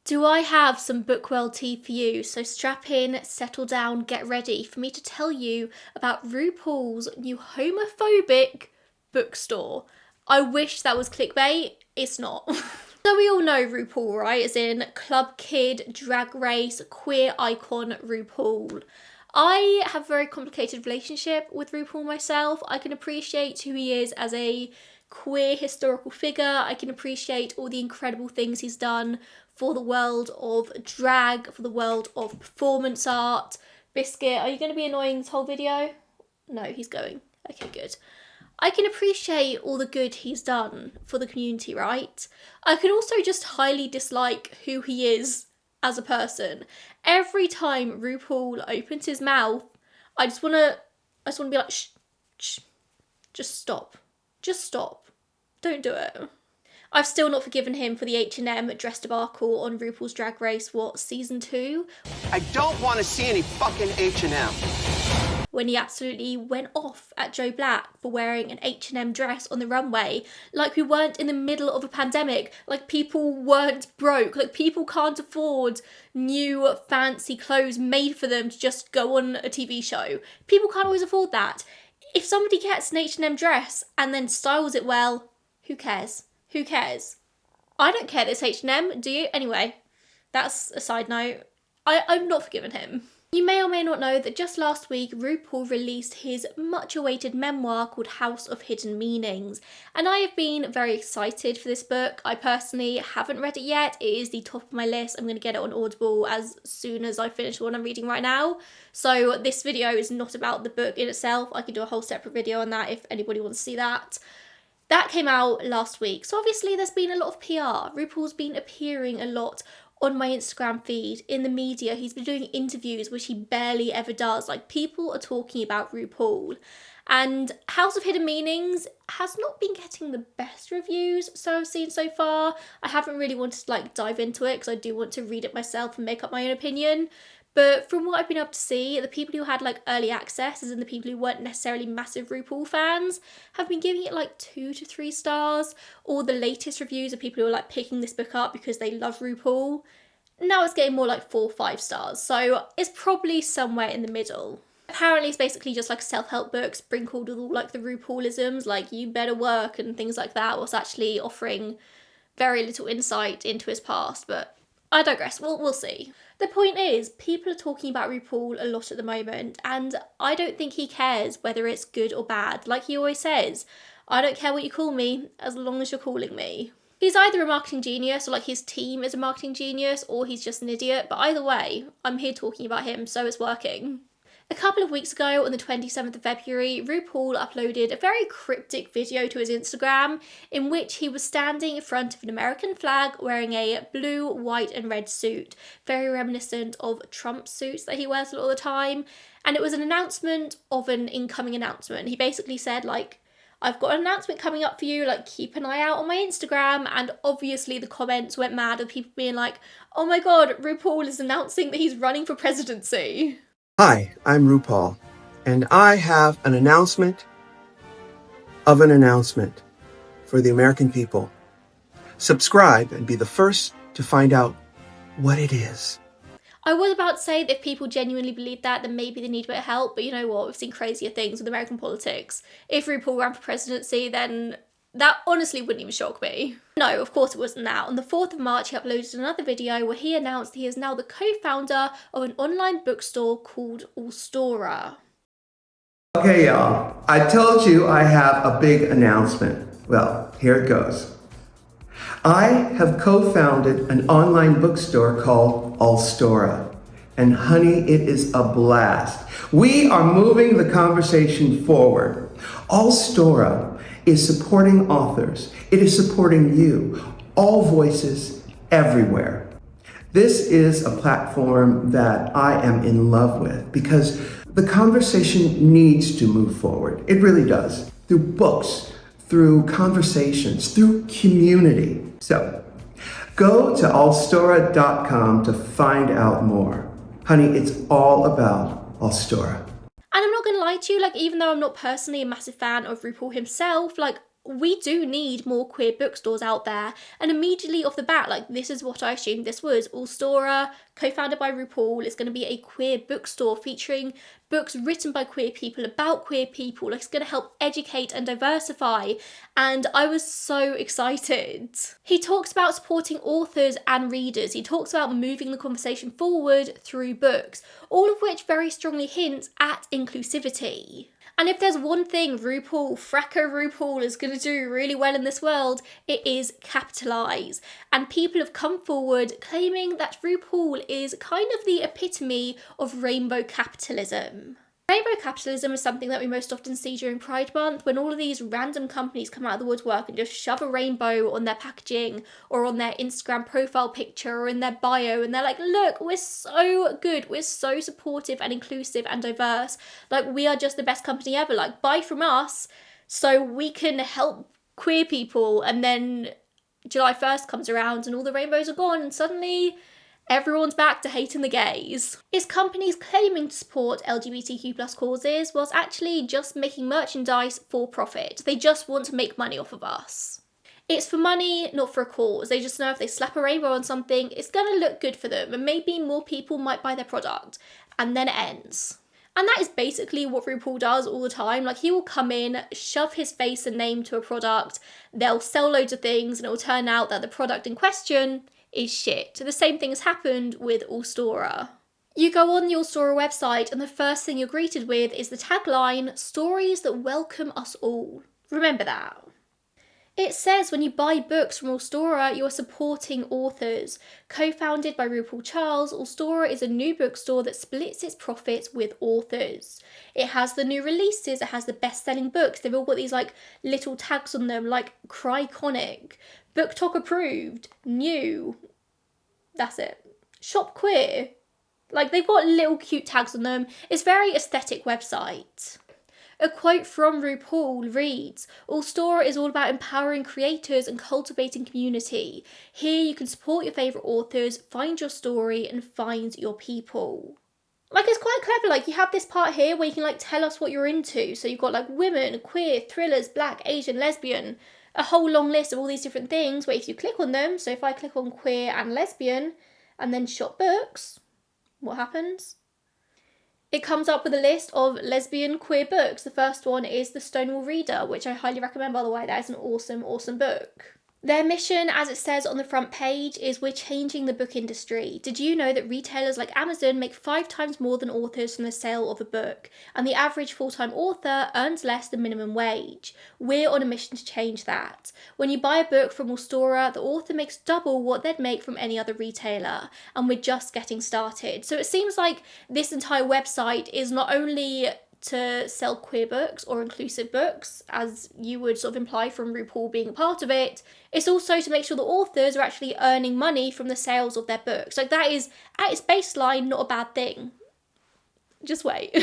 Do I have some bookworld tea for you? So strap in, settle down, get ready for me to tell you about Rupaul's new homophobic bookstore. I wish that was clickbait, it's not. So we all know Rupaul, right? As in club kid, drag race, queer icon Rupaul. I have a very complicated relationship with Rupaul myself. I can appreciate who he is as a queer historical figure. I can appreciate all the incredible things he's done for the world of drag, for the world of performance art. Biscuit, are you going to be annoying this whole video? No, he's going. Okay, good. I can appreciate all the good he's done for the community, right? I can also just highly dislike who he is as a person. Every time Rupaul opens his mouth, I just want to be like, shh, shh, just stop. Just stop. Don't do it. I've still not forgiven him for the H&M dress debacle on RuPaul's Drag Race, season 2? I don't want to see any fucking H&M. When he absolutely went off at Joe Black for wearing an H&M dress on the runway, like we weren't in the middle of a pandemic, like people weren't broke, like people can't afford new fancy clothes made for them to just go on a TV show. People can't always afford that. If somebody gets an H&M dress and then styles it well, who cares? Who cares? I don't care that it's H&M, do you? Anyway, that's a side note. I'm not forgiven him. You may or may not know that just last week, Rupaul released his much-awaited memoir called House of Hidden Meanings, and I have been very excited for this book. I personally haven't read it yet. It is the top of my list. I'm going to get it on Audible as soon as I finish the one I'm reading right now. So this video is not about the book in itself. I could do a whole separate video on that if anybody wants to see that. That came out last week, so obviously there's been a lot of PR. Rupaul's been appearing a lot on my Instagram feed, in the media. He's been doing interviews, which he barely ever does. Like, people are talking about Rupaul. And House of Hidden Meanings has not been getting the best reviews so I've seen so far. I haven't really wanted to dive into it because I do want to read it myself and make up my own opinion. But from what I've been able to see, the people who had early access, as in the people who weren't necessarily massive Rupaul fans, have been giving it 2 to 3 stars. All the latest reviews of people who are picking this book up because they love Rupaul. Now it's getting more 4 or 5 stars. So it's probably somewhere in the middle. Apparently it's basically just self-help books sprinkled with all the Rupaulisms, you better work and things like that, whilst actually offering very little insight into his past. But I digress, we'll see. The point is, people are talking about Rupaul a lot at the moment, and I don't think he cares whether it's good or bad. Like he always says, I don't care what you call me, as long as you're calling me. He's either a marketing genius, or his team is a marketing genius, or he's just an idiot, but either way, I'm here talking about him, so it's working. A couple of weeks ago, on the 27th of February, Rupaul uploaded a very cryptic video to his Instagram in which he was standing in front of an American flag wearing a blue, white and red suit, very reminiscent of Trump's suits that he wears a lot of the time. And it was an announcement of an incoming announcement. He basically said, I've got an announcement coming up for you, keep an eye out on my Instagram. And obviously the comments went mad of people being oh my god, Rupaul is announcing that he's running for presidency. Hi, I'm Rupaul, and I have an announcement of an announcement for the American people. Subscribe and be the first to find out what it is. I was about to say that if people genuinely believe that, then maybe they need a bit of help, but you know what, we've seen crazier things with American politics. If Rupaul ran for presidency, then that honestly wouldn't even shock me. No, of course it wasn't that. On the 4th of March, he uploaded another video where he announced he is now the co-founder of an online bookstore called Allstorer. Okay, y'all, I told you I have a big announcement. Well, here it goes. I have co-founded an online bookstore called Allstorer. And honey, it is a blast. We are moving the conversation forward. Allstorer is supporting authors. It is supporting you, all voices, everywhere. This is a platform that I am in love with because the conversation needs to move forward. It really does. Through books, through conversations, through community. So go to allstorer.com to find out more. Honey, it's all about Allstorer. And I'm not going to lie to you, even though I'm not personally a massive fan of Rupaul himself, we do need more queer bookstores out there. And immediately off the bat, like, this is what I assumed this was. Allstorer, co-founded by Rupaul, is going to be a queer bookstore featuring books written by queer people about queer people. Like, it's going to help educate and diversify. And I was so excited. He talks about supporting authors and readers. He talks about moving the conversation forward through books, all of which very strongly hints at inclusivity. And if there's one thing Rupaul is going to do really well in this world, it is capitalise. And people have come forward claiming that Rupaul is kind of the epitome of rainbow capitalism. Rainbow capitalism is something that we most often see during Pride Month, when all of these random companies come out of the woodwork and just shove a rainbow on their packaging or on their Instagram profile picture or in their bio, and they're like, look, we're so good, we're so supportive and inclusive and diverse, like, we are just the best company ever, like, buy from us so we can help queer people. And then July 1st comes around and all the rainbows are gone, and suddenly everyone's back to hating the gays. It's companies claiming to support LGBTQ+ causes whilst actually just making merchandise for profit. They just want to make money off of us. It's for money, not for a cause. They just know if they slap a rainbow on something, it's gonna look good for them and maybe more people might buy their product. And then it ends. And that is basically what Rupaul does all the time. Like, he will come in, shove his face and name to a product, they'll sell loads of things, and it will turn out that the product in question is shit. The same thing has happened with Allstorer. You go on the Allstorer website and the first thing you're greeted with is the tagline, "Stories that welcome us all." Remember that. It says when you buy books from Allstorer, you are supporting authors. Co-founded by Rupaul Charles, Allstorer is a new bookstore that splits its profits with authors. It has the new releases, it has the best-selling books. They've all got these like little tags on them like Cryconic, Book Talk approved, new. That's it. Shop queer. Like, they've got little cute tags on them. It's a very aesthetic website. A quote from Rupaul reads, "Allstorer is all about empowering creators and cultivating community. Here you can support your favourite authors, find your story and find your people." Like, it's quite clever. Like, you have this part here where you can like tell us what you're into. So you've got like women, queer, thrillers, black, Asian, lesbian, a whole long list of all these different things where if you click on them, so if I click on queer and lesbian and then shop books, what happens? It comes up with a list of lesbian queer books. The first one is The Stonewall Reader, which I highly recommend, by the way. That is an awesome, awesome book. Their mission, as it says on the front page, is "We're changing the book industry. Did you know that retailers like Amazon make 5 times more than authors from the sale of a book? And the average full-time author earns less than minimum wage. We're on a mission to change that. When you buy a book from Allstorer, the author makes double what they'd make from any other retailer. And we're just getting started." So it seems like this entire website is not only to sell queer books or inclusive books, as you would sort of imply from Rupaul being a part of it, it's also to make sure the authors are actually earning money from the sales of their books. Like, that is, at its baseline, not a bad thing. Just wait.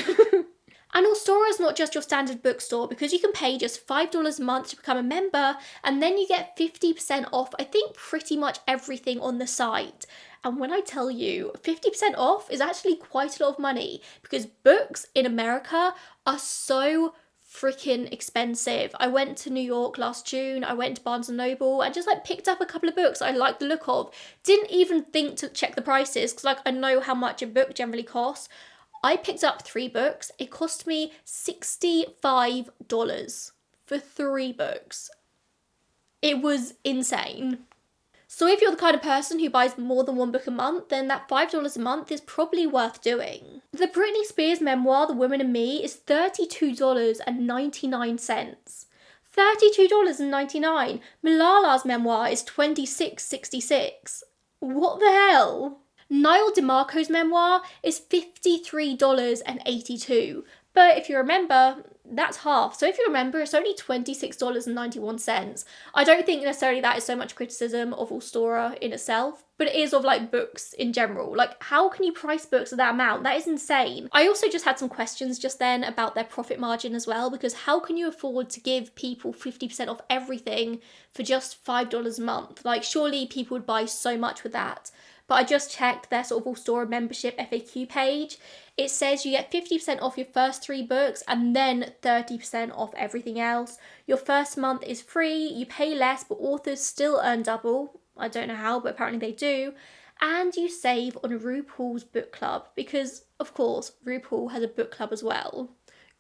And Allstorer is not just your standard bookstore, because you can pay just $5 a month to become a member, and then you get 50% off, I think, pretty much everything on the site. And when I tell you 50% off is actually quite a lot of money, because books in America are so freaking expensive. I went to New York last June, I went to Barnes & Noble and just like picked up a couple of books I liked the look of. Didn't even think to check the prices because like I know how much a book generally costs. I picked up 3 books. It cost me $65 for 3 books. It was insane. So if you're the kind of person who buys more than 1 book a month, then that $5 a month is probably worth doing. The Britney Spears memoir, The Woman in Me, is $32.99. $32.99. Malala's memoir is $26.66. What the hell? Niall DeMarco's memoir is $53.82. But if you remember, that's half. So if you remember, it's only $26.91. I don't think necessarily that is so much criticism of Allstorer in itself, but it is of like books in general. Like, how can you price books at that amount? That is insane. I also just had some questions just then about their profit margin as well, because how can you afford to give people 50% off everything for just $5 a month? Like, surely people would buy so much with that. but I just checked their sort of Allstorer membership FAQ page. It says you get 50% off your first 3 books and then 30% off everything else. Your first month is free, you pay less, but authors still earn double. I don't know how, but apparently they do. And you save on Rupaul's book club, because, of course, Rupaul has a book club as well.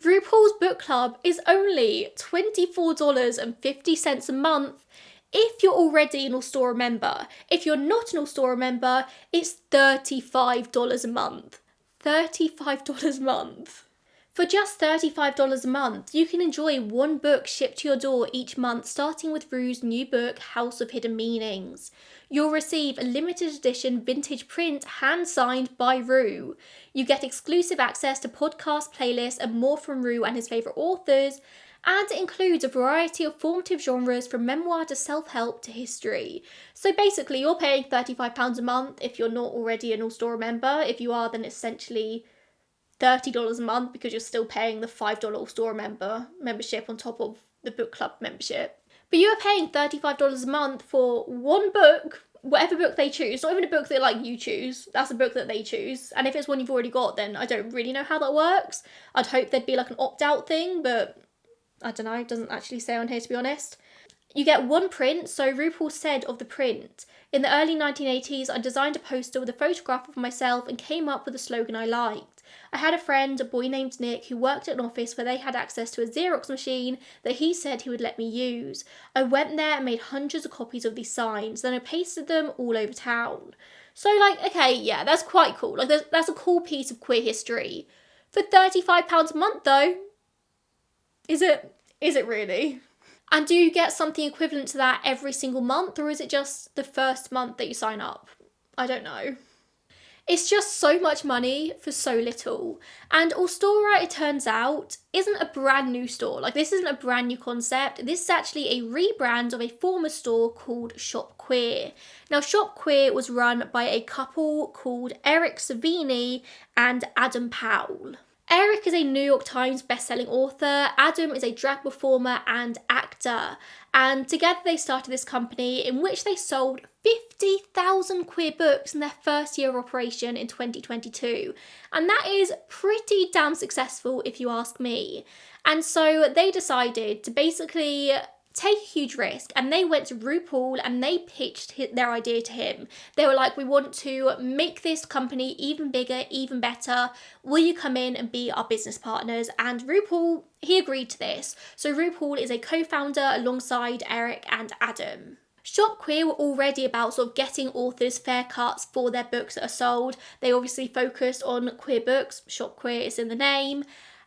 Rupaul's book club is only $24.50 a month if you're already an Allstorer member. If you're not an Allstorer member, it's $35 a month. $35 a month. For just $35 a month, you can enjoy 1 book shipped to your door each month, starting with Ru's new book, House of Hidden Meanings. You'll receive a limited edition vintage print hand-signed by Ru. You get exclusive access to podcast playlists and more from Ru and his favourite authors, and it includes a variety of formative genres from memoir to self-help to history. So basically, you're paying £35 a month if you're not already an Allstorer member. If you are, then it's essentially $30 a month because you're still paying the $5 Allstorer membership on top of the book club membership. But you are paying $35 a month for 1 book, whatever book they choose. Not even a book that like you choose. That's a book that they choose. And if it's one you've already got, then I don't really know how that works. I'd hope there'd be like an opt-out thing, but I don't know. It doesn't actually say on here, to be honest. You get 1 print. So Rupaul said of the print, in the early 1980s, I designed a poster with a photograph of myself and came up with a slogan I liked. I had a friend, a boy named Nick, who worked at an office where they had access to a Xerox machine that he said he would let me use. I went there and made hundreds of copies of these signs, then I pasted them all over town. So like, okay, yeah, that's quite cool. Like that's a cool piece of queer history. For £35 a month though, is it really? And do you get something equivalent to that every single month, or is it just the first month that you sign up? I don't know. It's just so much money for so little. And Allstorer, it turns out, isn't a brand new store. Like, this isn't a brand new concept. This is actually a rebrand of a former store called Shop Queer. Now, Shop Queer was run by a couple called Eric Savini and Adam Powell. Eric is a New York Times bestselling author, Adam is a drag performer and actor, and together they started this company in which they sold 50,000 queer books in their first year of operation in 2022, and that is pretty damn successful if you ask me. And so they decided to basically take a huge risk, and they went to Rupaul and they pitched their idea to him. They were like, we want to make this company even bigger, even better. Will you come in and be our business partners? And Rupaul, he agreed to this. So Rupaul is a co-founder alongside Eric and Adam. Shop Queer were already about sort of getting authors fair cuts for their books that are sold. They obviously focused on queer books. Shop Queer is in the name.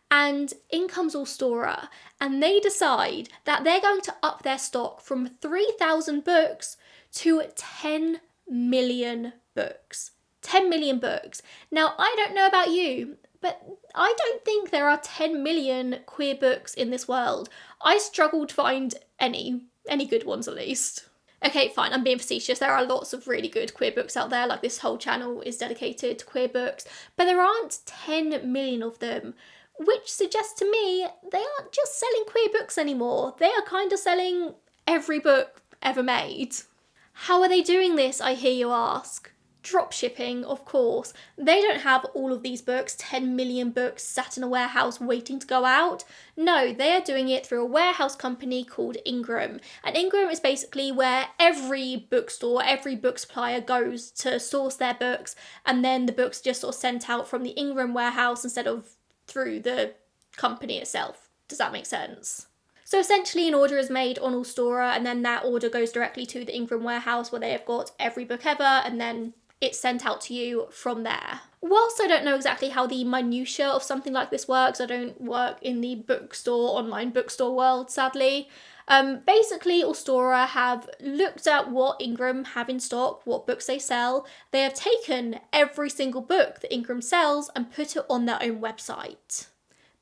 And in comes Allstorer, and they decide that they're going to up their stock from 3,000 books to 10 million books. 10 million books. Now, I don't know about you, but I don't think there are 10 million queer books in this world. I struggle to find any good ones at least. Okay, fine, I'm being facetious. There are lots of really good queer books out there, like this whole channel is dedicated to queer books, but there aren't 10 million of them. Which suggests to me they aren't just selling queer books anymore. They are kind of selling every book ever made. How are they doing this, I hear you ask? Dropshipping, of course. They don't have all of these books, 10 million books sat in a warehouse waiting to go out. No, they are doing it through a warehouse company called Ingram. And Ingram is basically where every bookstore, every book supplier goes to source their books, and then the books just sort of sent out from the Ingram warehouse instead of through the company itself. Does that make sense? So essentially an order is made on Allstorer, and then that order goes directly to the Ingram warehouse where they have got every book ever, and then it's sent out to you from there. Whilst I don't know exactly how the minutiae of something like this works, I don't work in the online bookstore world, sadly. Basically, Allstorer have looked at what Ingram have in stock, what books they sell. They have taken every single book that Ingram sells and put it on their own website.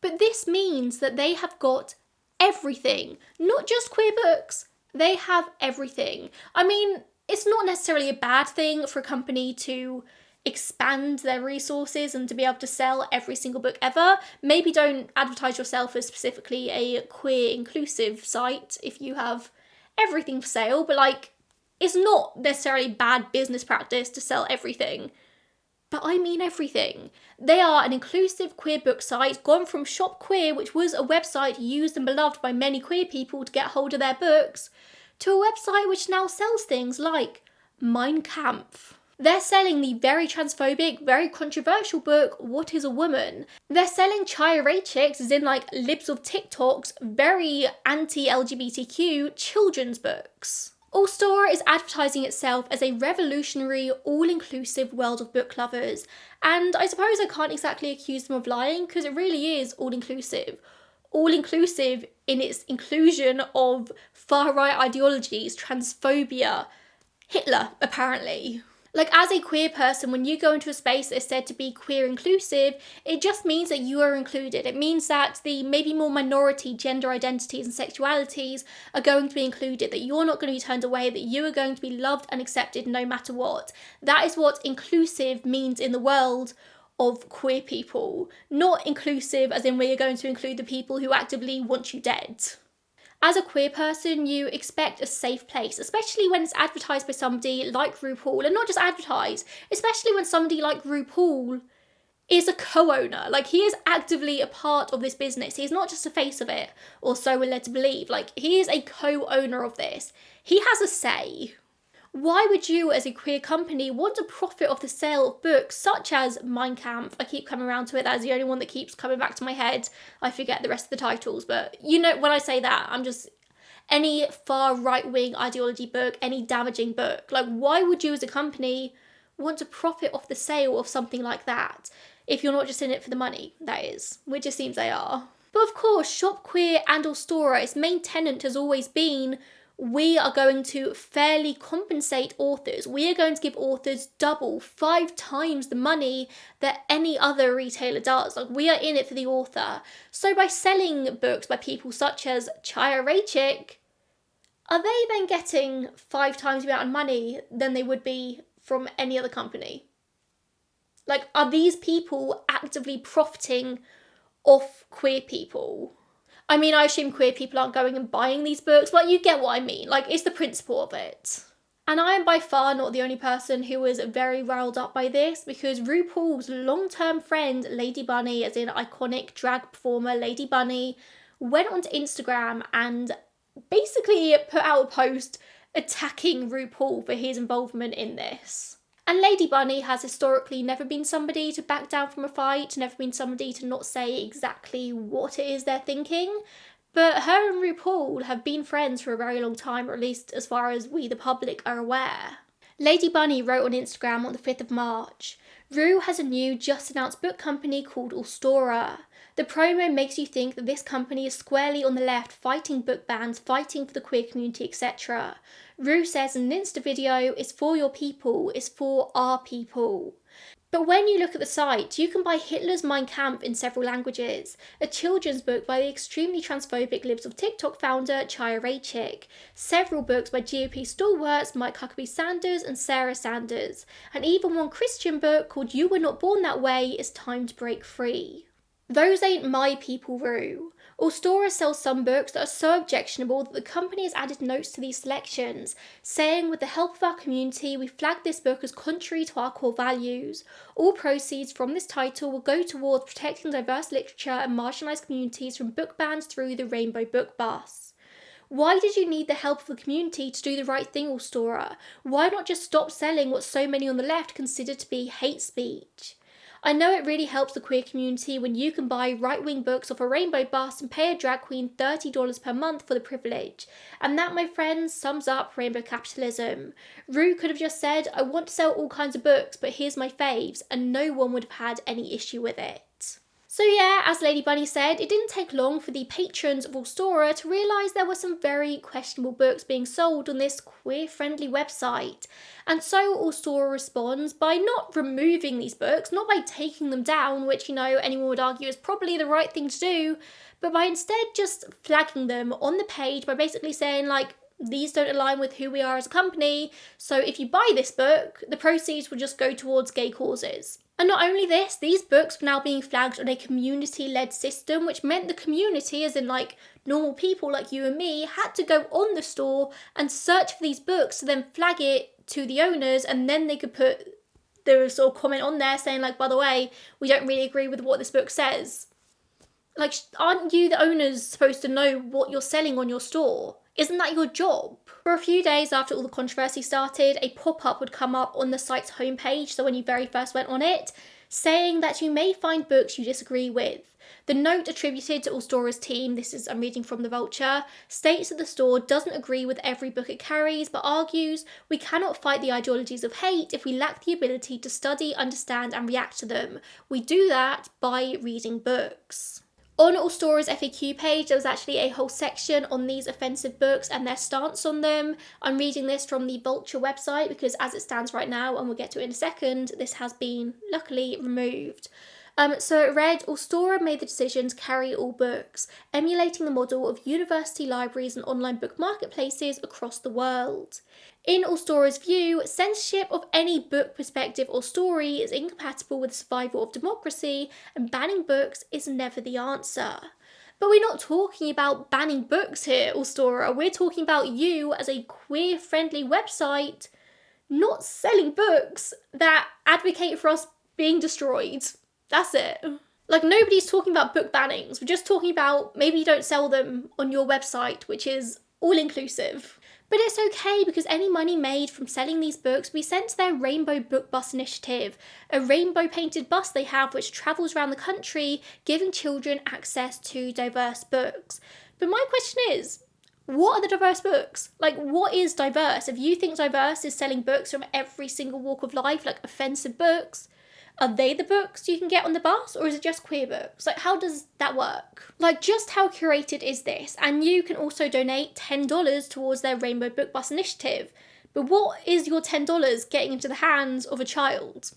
But this means that they have got everything, not just queer books. They have everything. I mean, it's not necessarily a bad thing for a company to expand their resources and to be able to sell every single book ever. Maybe don't advertise yourself as specifically a queer inclusive site if you have everything for sale, but like, It's not necessarily bad business practice to sell everything. But I mean everything. They are an inclusive queer book site gone from Shop Queer, which was a website used and beloved by many queer people to get hold of their books, to a website which now sells things like Mein Kampf. They're selling the very transphobic, very controversial book, What is a Woman? They're selling chaya as in like libs of TikTok's very anti-LGBTQ children's books. Allstorer is advertising itself as a revolutionary, all-inclusive world of book lovers, and I suppose I can't exactly accuse them of lying because it really is all-inclusive. All-inclusive in its inclusion of far-right ideologies, transphobia, Hitler, apparently. Like, as a queer person, when you go into a space that is said to be queer inclusive, it just means that you are included. It means that the maybe more minority gender identities and sexualities are going to be included, that you're not going to be turned away, that you are going to be loved and accepted no matter what. That is what inclusive means in the world of queer people. Not inclusive as in where you're going to include the people who actively want you dead. As a queer person, you expect a safe place, especially when it's advertised by somebody like Rupaul, and not just advertised, especially when somebody like Rupaul is a co-owner. Like, he is actively a part of this business. He's not just a face of it, or so we're led to believe. Like, he is a co-owner of this. He has a say. Why would you, as a queer company, want to profit off the sale of books such as Mein Kampf? I keep coming around to it, that is the only one that keeps coming back to my head. I forget the rest of the titles, but you know, when I say that, I'm just, any far right-wing ideology book, any damaging book. Like, why would you as a company want to profit off the sale of something like that? If you're not just in it for the money, that is, which it seems they are. But of course, Shop Queer and Allstorer, its main tenet has always been, we are going to fairly compensate authors. We are going to give authors double, 5 times the money that any other retailer does. Like, we are in it for the author. So by selling books by people such as Chaya Raichik, are they then getting 5 times the amount of money than they would be from any other company? Like, are these people actively profiting off queer people? I mean, I assume queer people aren't going and buying these books, but you get what I mean. Like, it's the principle of it. And I am by far not the only person who was very riled up by this, because RuPaul's long-term friend, Lady Bunny, as in iconic drag performer Lady Bunny, went onto Instagram and basically put out a post attacking RuPaul for his involvement in this. And Lady Bunny has historically never been somebody to back down from a fight, never been somebody to not say exactly what it is they're thinking. But her and RuPaul have been friends for a very long time, or at least as far as we the public are aware. Lady Bunny wrote on Instagram on the 5th of March, Ru has a new just announced book company called Allstorer. The promo makes you think that this company is squarely on the left, fighting book bans, fighting for the queer community, etc. Ru says in an Insta video, it's for your people, it's for our people. But when you look at the site, you can buy Hitler's Mein Kampf in several languages, a children's book by the extremely transphobic Libs of TikTok founder Chaya Raichik, several books by GOP stalwarts Mike Huckabee Sanders and Sarah Sanders, and even one Christian book called You Were Not Born That Way, It's Time to Break Free. Those ain't my people, Ru. Allstorer sells some books that are so objectionable that the company has added notes to these selections, saying, with the help of our community, we flagged this book as contrary to our core values. All proceeds from this title will go towards protecting diverse literature and marginalised communities from book bans through the Rainbow Book Bus. Why did you need the help of the community to do the right thing, Allstorer? Why not just stop selling what so many on the left consider to be hate speech? I know it really helps the queer community when you can buy right-wing books off a rainbow bus and pay a drag queen $30 per month for the privilege. And that, my friends, sums up rainbow capitalism. Ru could have just said, I want to sell all kinds of books, but here's my faves, and no one would have had any issue with it. So yeah, as Lady Bunny said, it didn't take long for the patrons of Allstorer to realise there were some very questionable books being sold on this queer-friendly website. And so Allstorer responds by not removing these books, not by taking them down, which, you know, anyone would argue is probably the right thing to do, but by instead just flagging them on the page by basically saying, like, these don't align with who we are as a company, so if you buy this book, the proceeds will just go towards gay causes. And not only this, these books were now being flagged on a community-led system, which meant the community, as in like normal people like you and me, had to go on the store and search for these books to then flag it to the owners, and then they could put the sort of comment on there saying like, by the way, we don't really agree with what this book says. Like, aren't you the owners supposed to know what you're selling on your store? Isn't that your job? For a few days after all the controversy started, a pop-up would come up on the site's homepage, so when you very first went on it, saying that you may find books you disagree with. The note attributed to Allstorer's team, I'm reading from The Vulture, states that the store doesn't agree with every book it carries, but argues we cannot fight the ideologies of hate if we lack the ability to study, understand and react to them. We do that by reading books. On Allstorer's FAQ page, there was actually a whole section on these offensive books and their stance on them. I'm reading this from the Vulture website because as it stands right now, and we'll get to it in a second, this has been luckily removed. So it read, Allstorer made the decision to carry all books, emulating the model of university libraries and online book marketplaces across the world. In Allstorer's view, censorship of any book, perspective or story is incompatible with the survival of democracy, and banning books is never the answer. But we're not talking about banning books here, Allstorer. We're talking about you as a queer-friendly website not selling books that advocate for us being destroyed. That's it. Like, nobody's talking about book bannings. We're just talking about maybe you don't sell them on your website, which is all-inclusive. But it's okay because any money made from selling these books will be sent to their Rainbow Book Bus initiative, a rainbow-painted bus they have which travels around the country, giving children access to diverse books. But my question is, what are the diverse books? Like, what is diverse? If you think diverse is selling books from every single walk of life, like offensive books, are they the books you can get on the bus, or is it just queer books? Like, how does that work? Like, just how curated is this? And you can also donate $10 towards their Rainbow Book Bus initiative. But what is your $10 getting into the hands of a child?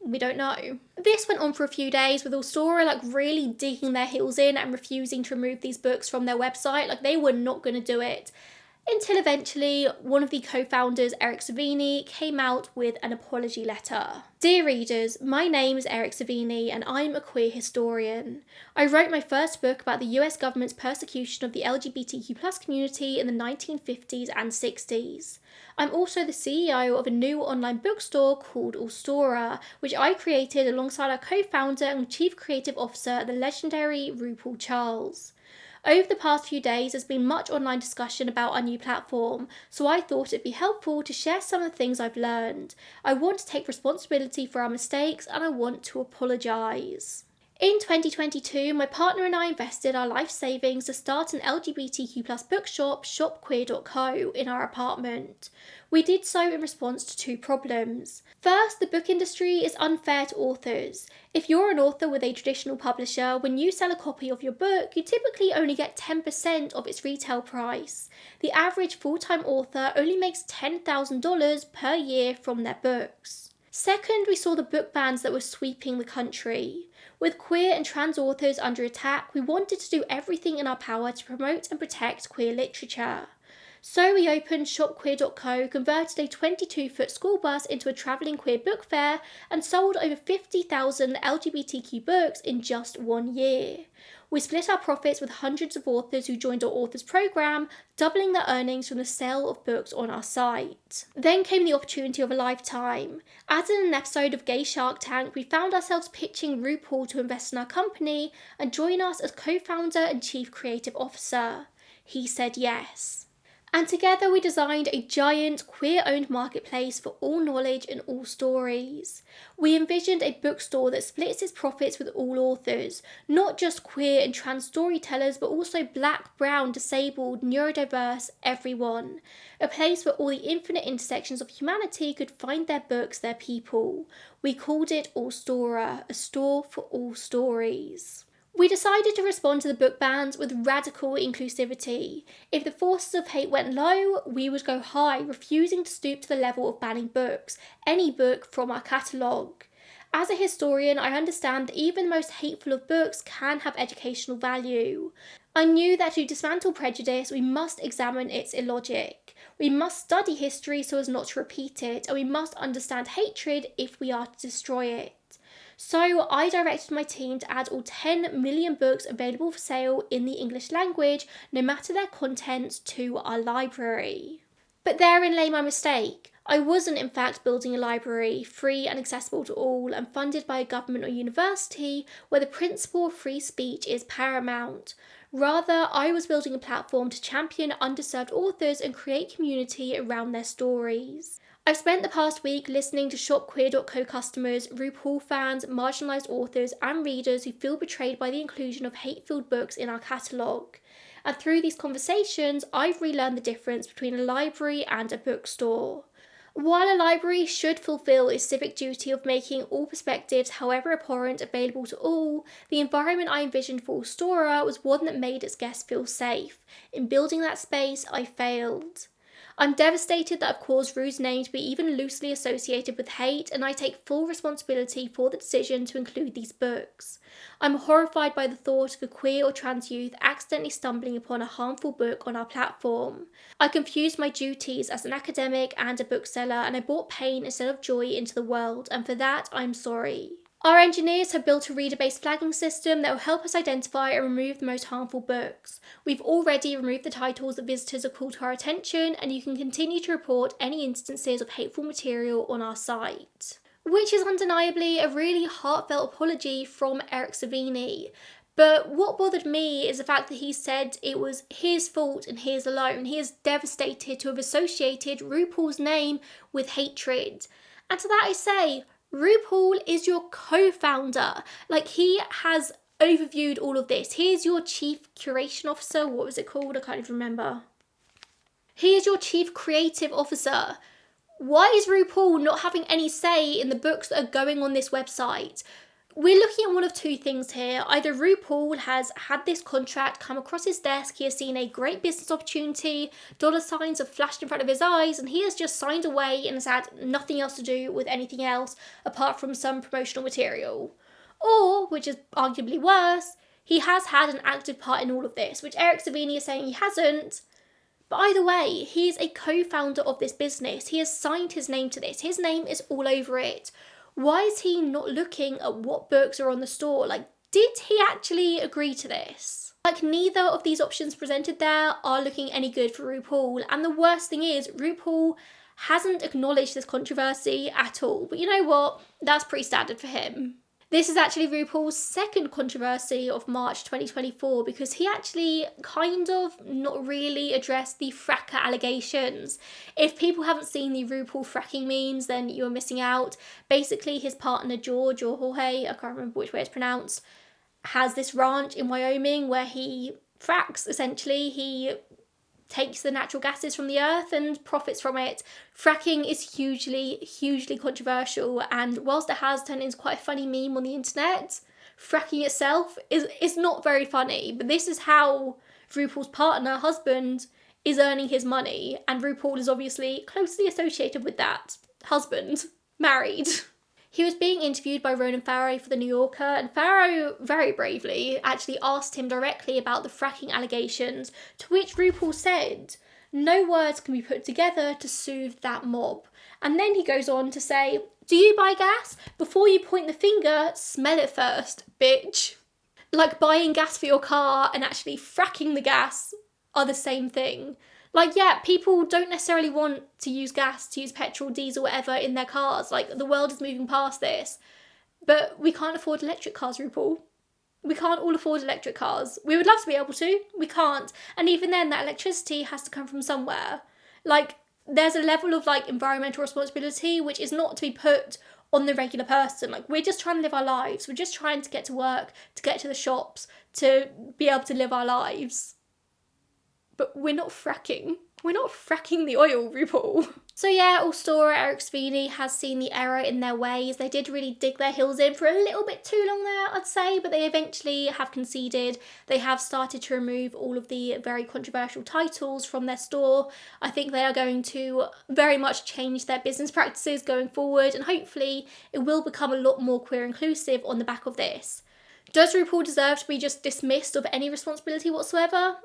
We don't know. This went on for a few days with Allstorer like really digging their heels in and refusing to remove these books from their website. Like, they were not going to do it. Until eventually, one of the co-founders, Eric Savini, came out with an apology letter. Dear readers, my name is Eric Savini and I'm a queer historian. I wrote my first book about the US government's persecution of the LGBTQ+ community in the 1950s and 60s. I'm also the CEO of a new online bookstore called Allstorer, which I created alongside our co-founder and chief creative officer, the legendary Rupaul Charles. Over the past few days, there's been much online discussion about our new platform, so I thought it'd be helpful to share some of the things I've learned. I want to take responsibility for our mistakes and I want to apologise. In 2022, my partner and I invested our life savings to start an LGBTQ+ bookshop, shopqueer.co, in our apartment. We did so in response to two problems. First, the book industry is unfair to authors. If you're an author with a traditional publisher, when you sell a copy of your book, you typically only get 10% of its retail price. The average full-time author only makes $10,000 per year from their books. Second, we saw the book bans that were sweeping the country. With queer and trans authors under attack, we wanted to do everything in our power to promote and protect queer literature. So we opened shopqueer.co, converted a 22-foot school bus into a travelling queer book fair, and sold over 50,000 LGBTQ books in just 1 year. We split our profits with hundreds of authors who joined our authors program, doubling their earnings from the sale of books on our site. Then came the opportunity of a lifetime. As in an episode of Gay Shark Tank, we found ourselves pitching Rupaul to invest in our company and join us as co-founder and chief creative officer. He said yes. And together we designed a giant queer-owned marketplace for all knowledge and all stories. We envisioned a bookstore that splits its profits with all authors, not just queer and trans storytellers, but also black, brown, disabled, neurodiverse, everyone. A place where all the infinite intersections of humanity could find their books, their people. We called it Allstorer, a store for all stories. We decided to respond to the book bans with radical inclusivity. If the forces of hate went low, we would go high, refusing to stoop to the level of banning books, any book from our catalogue. As a historian, I understand that even the most hateful of books can have educational value. I knew that to dismantle prejudice, we must examine its illogic. We must study history so as not to repeat it, and we must understand hatred if we are to destroy it. So I directed my team to add all 10 million books available for sale in the English language, no matter their contents, to our library. But therein lay my mistake. I wasn't in fact building a library, free and accessible to all, and funded by a government or university, where the principle of free speech is paramount. Rather, I was building a platform to champion underserved authors and create community around their stories. I've spent the past week listening to shopqueer.co customers, Rupaul fans, marginalised authors and readers who feel betrayed by the inclusion of hate-filled books in our catalogue. And through these conversations, I've relearned the difference between a library and a bookstore. While a library should fulfil its civic duty of making all perspectives, however abhorrent, available to all, the environment I envisioned for Allstorer was one that made its guests feel safe. In building that space, I failed. I'm devastated that I've caused Ru's name to be even loosely associated with hate, and I take full responsibility for the decision to include these books. I'm horrified by the thought of a queer or trans youth accidentally stumbling upon a harmful book on our platform. I confused my duties as an academic and a bookseller, and I brought pain instead of joy into the world, and for that I'm sorry. Our engineers have built a reader-based flagging system that will help us identify and remove the most harmful books. We've already removed the titles that visitors have called to our attention, and you can continue to report any instances of hateful material on our site. Which is undeniably a really heartfelt apology from Eric Savini. But what bothered me is the fact that he said it was his fault and his alone. He is devastated to have associated Rupaul's name with hatred. And to that I say, Rupaul is your co-founder. Like, he has overviewed all of this. He is your chief curation officer. What was it called? I can't even remember. He is your chief creative officer. Why is Rupaul not having any say in the books that are going on this website? We're looking at one of two things here. Either Rupaul has had this contract come across his desk, he has seen a great business opportunity, dollar signs have flashed in front of his eyes, and he has just signed away and has had nothing else to do with anything else apart from some promotional material. Or, which is arguably worse, he has had an active part in all of this, which Eric Savini is saying he hasn't. But either way, he is a co-founder of this business. He has signed his name to this. His name is all over it. Why is he not looking at what books are on the store? Like, did he actually agree to this? Like, neither of these options presented there are looking any good for Rupaul. And the worst thing is, Rupaul hasn't acknowledged this controversy at all. But you know what? That's pretty standard for him. This is actually Rupaul's second controversy of March 2024 because he actually kind of not really addressed the fracker allegations. If people haven't seen the Rupaul fracking memes, then you're missing out. Basically, his partner George or Jorge, I can't remember which way it's pronounced, has this ranch in Wyoming where he fracks, essentially. He takes the natural gases from the earth and profits from it. Fracking is hugely controversial, and whilst it has turned into quite a funny meme on the internet, fracking itself is not very funny. But this is how Rupaul's partner, husband, is earning his money, and Rupaul is obviously closely associated with that. Husband, married. He was being interviewed by Ronan Farrow for The New Yorker, and Farrow, very bravely, actually asked him directly about the fracking allegations, to which Rupaul said, "No words can be put together to soothe that mob." And then he goes on to say, "Do you buy gas? Before you point the finger, smell it first, bitch." Like, buying gas for your car and actually fracking the gas are the same thing. Like, yeah, people don't necessarily want to use gas, to use petrol, diesel, whatever in their cars. Like, the world is moving past this. But we can't afford electric cars, Rupaul. We can't all afford electric cars. We would love to be able to. We can't. And even then, that electricity has to come from somewhere. Like, there's a level of, like, environmental responsibility which is not to be put on the regular person. Like, we're just trying to live our lives. We're just trying to get to work, to get to the shops, to be able to live our lives. But we're not fracking. We're not fracking the oil, Rupaul. So yeah, Allstorer, Eric Savini has seen the error in their ways. They did really dig their heels in for a little bit too long there, I'd say, but they eventually have conceded. They have started to remove all of the very controversial titles from their store. I think they are going to very much change their business practices going forward, and hopefully it will become a lot more queer inclusive on the back of this. Does RuPaul deserve to be just dismissed of any responsibility whatsoever?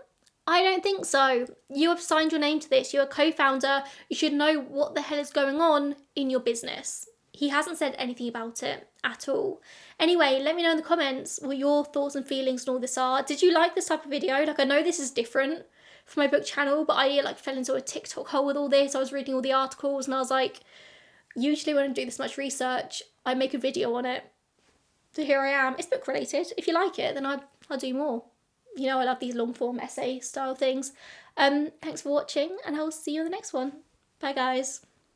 I don't think so. You have signed your name to this. You're a co-founder. You should know what the hell is going on in your business. He hasn't said anything about it at all. Anyway, let me know in the comments what your thoughts and feelings and all this are. Did you like this type of video? Like, I know this is different from my book channel, but I like fell into a TikTok hole with all this. I was reading all the articles and I was like, usually when I do this much research, I make a video on it. So here I am. It's book related. If you like it, then I'll do more. You know, I love these long form essay style things. Thanks for watching and I'll see you in the next one. Bye guys.